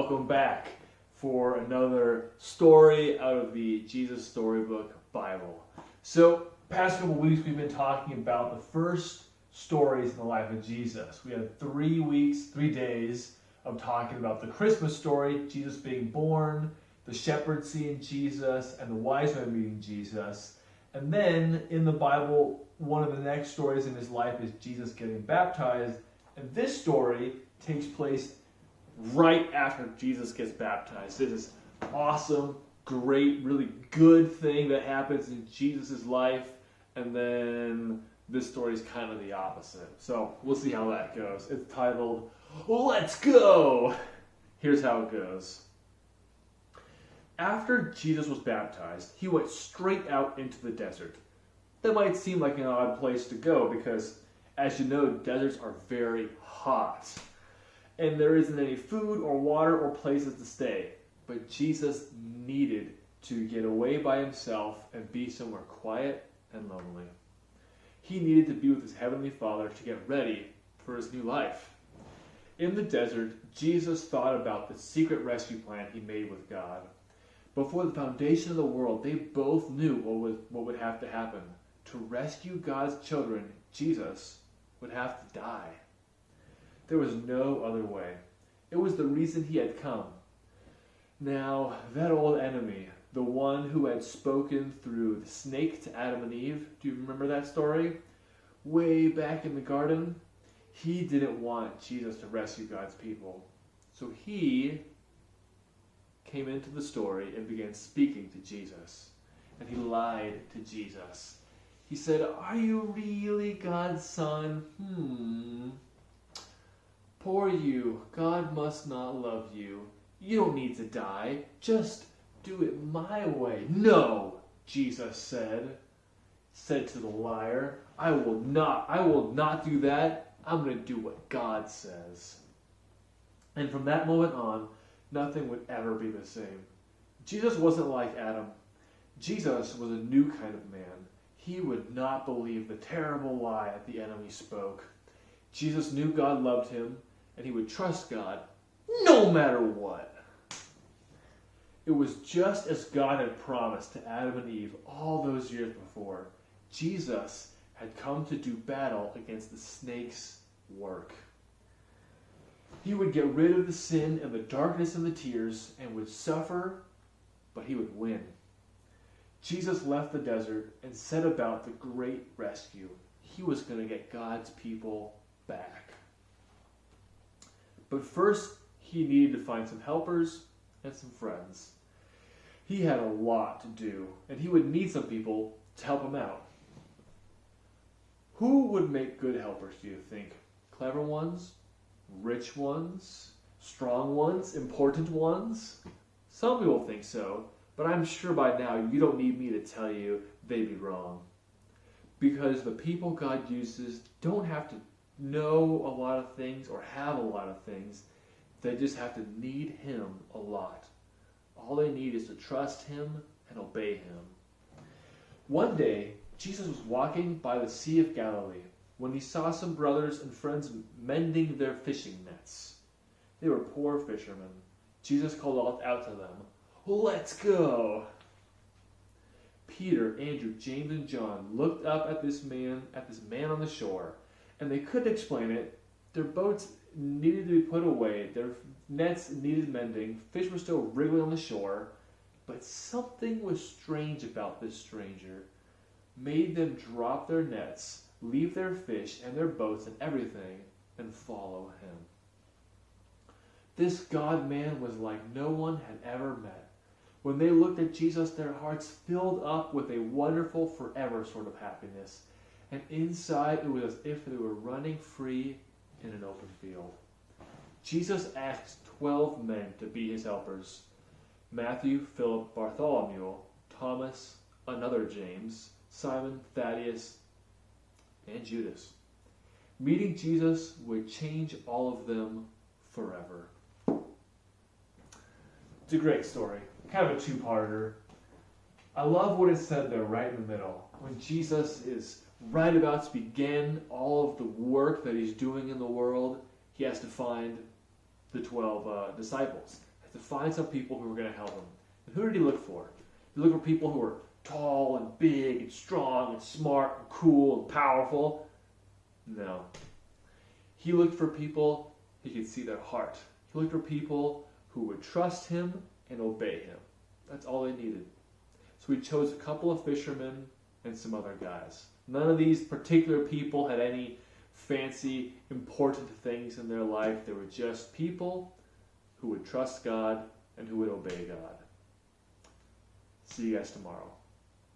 welcome back for another story out of the Jesus Storybook Bible. So, past couple weeks we've been talking about the first stories in the life of Jesus. We had 3 days of talking about the Christmas story, Jesus being born, the shepherds seeing Jesus, and the wise men meeting Jesus. And then in the Bible, one of the next stories in his life is Jesus getting baptized. And this story takes place right after Jesus gets baptized. This is awesome, great, really good thing that happens in Jesus' life. And then this story is kind of the opposite. So we'll see how that goes. It's titled, Let's Go! Here's how it goes. After Jesus was baptized, he went straight out into the desert. That might seem like an odd place to go because, as you know, deserts are very hot. And there isn't any food or water or places to stay. But Jesus needed to get away by himself and be somewhere quiet and lonely. He needed to be with his heavenly Father to get ready for his new life. In the desert, Jesus thought about the secret rescue plan he made with God. Before the foundation of the world, they both knew what would have to happen. To rescue God's children, Jesus would have to die. There was no other way. It was the reason he had come. Now, that old enemy, the one who had spoken through the snake to Adam and Eve, do you remember that story? Way back in the garden, he didn't want Jesus to rescue God's people. So he came into the story and began speaking to Jesus. And he lied to Jesus. He said, "Are you really God's son? Poor you. God must not love you. You don't need to die. Just do it my way." "No," Jesus said to the liar. I will not do that. I'm going to do what God says." And from that moment on, nothing would ever be the same. Jesus wasn't like Adam. Jesus was a new kind of man. He would not believe the terrible lie that the enemy spoke. Jesus knew God loved him, and he would trust God no matter what. It was just as God had promised to Adam and Eve all those years before. Jesus had come to do battle against the snake's work. He would get rid of the sin and the darkness and the tears and would suffer, but he would win. Jesus left the desert and set about the great rescue. He was going to get God's people back. But first, he needed to find some helpers and some friends. He had a lot to do, and he would need some people to help him out. Who would make good helpers, do you think? Clever ones? Rich ones? Strong ones? Important ones? Some people think so, but I'm sure by now you don't need me to tell you they'd be wrong. Because the people God uses don't have to know a lot of things or have a lot of things. They just have to need him a lot. All they need is to trust him and obey him. One day, Jesus was walking by the Sea of Galilee when he saw some brothers and friends mending their fishing nets. They were poor fishermen. Jesus called out to them, "Let's go!" Peter, Andrew, James, and John looked up at this man on the shore, and they couldn't explain it. Their boats needed to be put away. Their nets needed mending. Fish were still wriggling on the shore. But something was strange about this stranger. Made them drop their nets, leave their fish and their boats and everything, and follow him. This God-man was like no one had ever met. When they looked at Jesus, their hearts filled up with a wonderful forever sort of happiness. And inside, it was as if they were running free in an open field. Jesus asked 12 men to be his helpers. Matthew, Philip, Bartholomew, Thomas, another James, Simon, Thaddeus, and Judas. Meeting Jesus would change all of them forever. It's a great story. Kind of a two-parter. I love what it said there right in the middle. When Jesus is right about to begin all of the work that he's doing in the world, he has to find the 12 disciples. had to find some people who were going to help him. And who did he look for? He looked for people who were tall and big and strong and smart and cool and powerful. No. He looked for people he could see their heart. He looked for people who would trust him and obey him. That's all they needed. So he chose a couple of fishermen and some other guys. None of these particular people had any fancy, important things in their life. They were just people who would trust God and who would obey God. See you guys tomorrow.